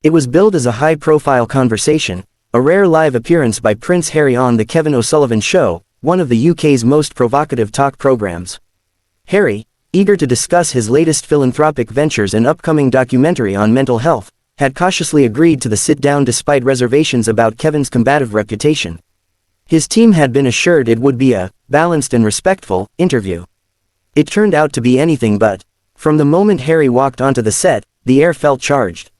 It was billed as a high-profile conversation, a rare live appearance by Prince Harry on The Kevin O'Sullivan Show, one of the UK's most provocative talk programs. Harry, eager to discuss his latest philanthropic ventures and upcoming documentary on mental health, had cautiously agreed to the sit-down despite reservations about Kevin's combative reputation. His team had been assured it would be a balanced and respectful interview. It turned out to be anything but. From the moment Harry walked onto the set, the air felt charged.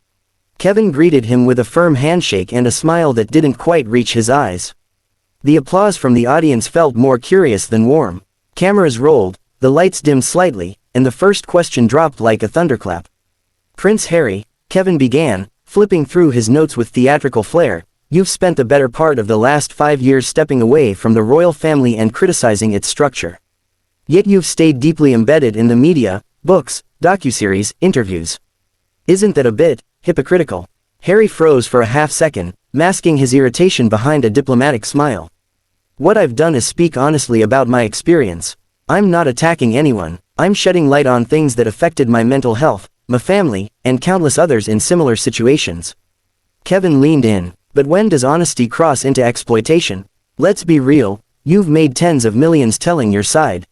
Kevin greeted him with a firm handshake and a smile that didn't quite reach his eyes. The applause from the audience felt more curious than warm. Cameras rolled, the lights dimmed slightly, and the first question dropped like a thunderclap. "Prince Harry," Kevin began, flipping through his notes with theatrical flair, "you've spent the better part of the last 5 years stepping away from the royal family and criticizing its structure. Yet you've stayed deeply embedded in the media, books, docuseries, interviews. Isn't that a bit hypocritical?" Harry froze for a half-second, masking his irritation behind a diplomatic smile. "What I've done is speak honestly about my experience. I'm not attacking anyone, I'm shedding light on things that affected my mental health, my family, and countless others in similar situations." Kevin leaned in. "But when does honesty cross into exploitation? Let's be real, you've made tens of millions telling your side.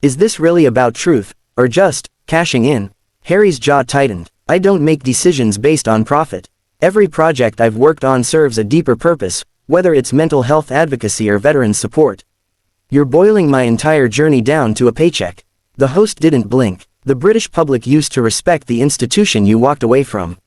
Is this really about truth, or just cashing in?" Harry's jaw tightened. "I don't make decisions based on profit. Every project I've worked on serves a deeper purpose, whether it's mental health advocacy or veterans support. You're boiling my entire journey down to a paycheck." The host didn't blink. "The British public used to respect the institution you walked away from.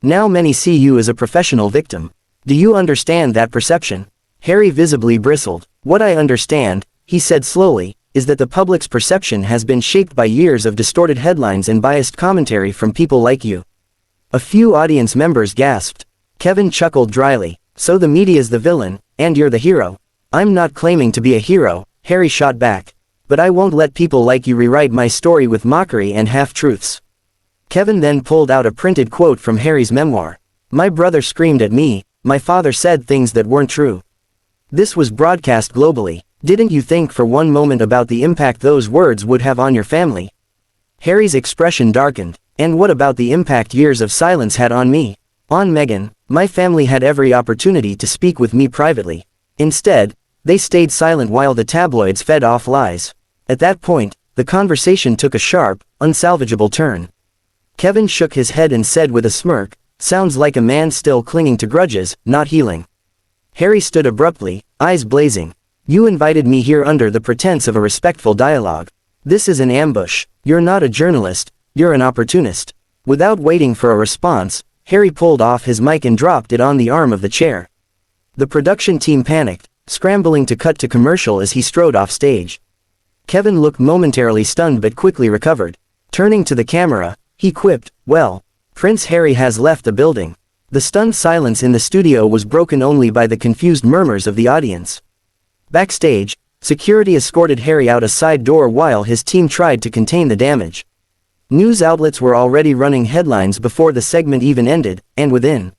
Now many see you as a professional victim. Do you understand that perception?" Harry visibly bristled. "What I understand," he said slowly, "is that the public's perception has been shaped by years of distorted headlines and biased commentary from people like you." A few audience members gasped. Kevin chuckled dryly. "So the media's the villain, and you're the hero." "I'm not claiming to be a hero," Harry shot back. "But I won't let people like you rewrite my story with mockery and half-truths." Kevin then pulled out a printed quote from Harry's memoir. "My brother screamed at me, my father said things that weren't true. This was broadcast globally. Didn't you think for one moment about the impact those words would have on your family?" Harry's expression darkened. "And what about the impact years of silence had on me? On Meghan? My family had every opportunity to speak with me privately. Instead, they stayed silent while the tabloids fed off lies." At that point, the conversation took a sharp, unsalvageable turn. Kevin shook his head and said with a smirk, "Sounds like a man still clinging to grudges, not healing." Harry stood abruptly, eyes blazing. "You invited me here under the pretense of a respectful dialogue. This is an ambush. You're not a journalist, you're an opportunist." Without waiting for a response, Harry pulled off his mic and dropped it on the arm of the chair. The production team panicked, scrambling to cut to commercial as he strode off stage. Kevin looked momentarily stunned but quickly recovered. Turning to the camera, he quipped, "Well, Prince Harry has left the building." The stunned silence in the studio was broken only by the confused murmurs of the audience. Backstage, security escorted Harry out a side door while his team tried to contain the damage. News outlets were already running headlines before the segment even ended, and within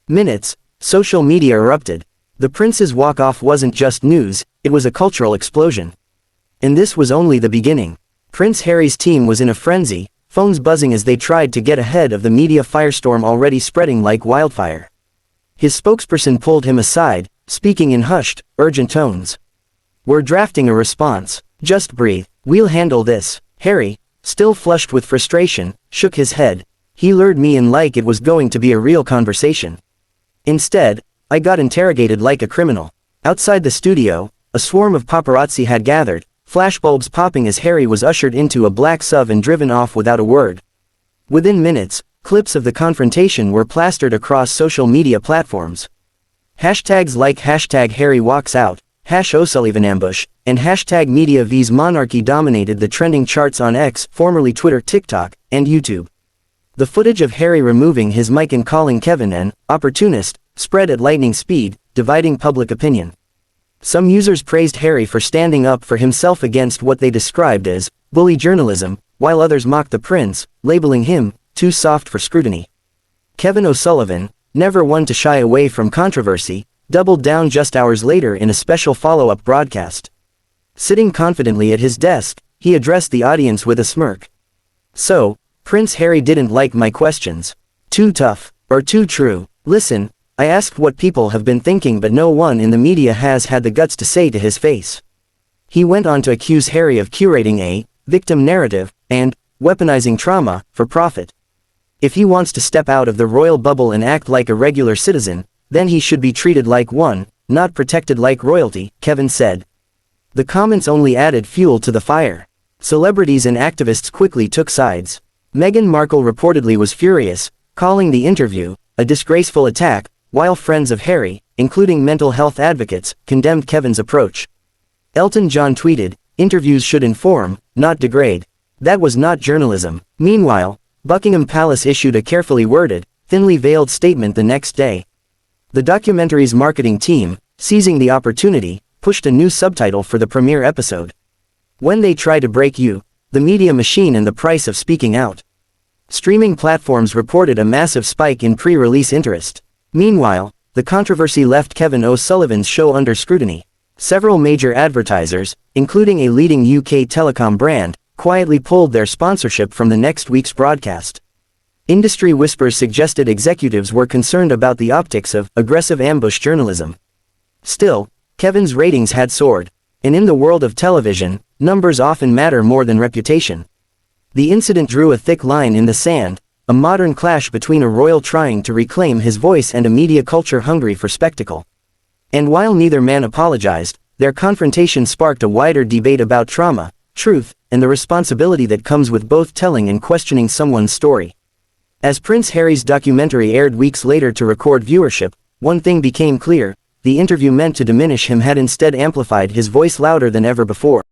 minutes, social media erupted. The prince's walk-off wasn't just news, it was a cultural explosion. And this was only the beginning. Prince Harry's team was in a frenzy, phones buzzing as they tried to get ahead of the media firestorm already spreading like wildfire. His spokesperson pulled him aside, speaking in hushed, urgent tones. "We're drafting a response. Just breathe. We'll handle this." Harry, still flushed with frustration, shook his head. He lured me in like it was going to be a real conversation. Instead, I got interrogated like a criminal. Outside the studio, a swarm of paparazzi had gathered, flashbulbs popping as Harry was ushered into a black SUV and driven off without a word. Within minutes, clips of the confrontation were plastered across social media platforms. Hashtags like #HarryWalksOut, #OSullivanAmbush, and #MediaV's Monarchy dominated the trending charts on X, formerly Twitter, TikTok, and YouTube. The footage of Harry removing his mic and calling Kevin an opportunist spread at lightning speed, dividing public opinion. Some users praised Harry for standing up for himself against what they described as bully journalism, while others mocked the prince, labeling him too soft for scrutiny. Kevin O'Sullivan, never one to shy away from controversy, doubled down just hours later in a special follow-up broadcast. Sitting confidently at his desk, he addressed the audience with a smirk. "So, Prince Harry didn't like my questions. Too tough. Or too true. Listen, I asked what people have been thinking, but no one in the media has had the guts to say to his face. He went on to accuse Harry of curating a victim narrative and weaponizing trauma for profit. If he wants to step out of the royal bubble and act like a regular citizen, then he should be treated like one, not protected like royalty, Kevin said. The comments only added fuel to the fire. Celebrities and activists quickly took sides. Meghan Markle reportedly was furious, calling the interview a disgraceful attack, while friends of Harry, including mental health advocates, condemned Kevin's approach. Elton John tweeted, "Interviews should inform, not degrade. That was not journalism." Meanwhile, Buckingham Palace issued a carefully worded, thinly veiled statement the next day. The documentary's marketing team, seizing the opportunity, pushed a new subtitle for the premiere episode. "When They Try to Break You, the Media Machine and the Price of Speaking Out." Streaming platforms reported a massive spike in pre-release interest. Meanwhile, the controversy left Kevin O'Sullivan's show under scrutiny. Several major advertisers, including a leading UK telecom brand, quietly pulled their sponsorship from the next week's broadcast. Industry whispers suggested executives were concerned about the optics of aggressive ambush journalism. Still, Kevin's ratings had soared. And in the world of television, numbers often matter more than reputation. The incident drew a thick line in the sand, a modern clash between a royal trying to reclaim his voice and a media culture hungry for spectacle. And while neither man apologized, their confrontation sparked a wider debate about trauma, truth, and the responsibility that comes with both telling and questioning someone's story. As Prince Harry's documentary aired weeks later to record viewership, one thing became clear: the interview meant to diminish him had instead amplified his voice louder than ever before.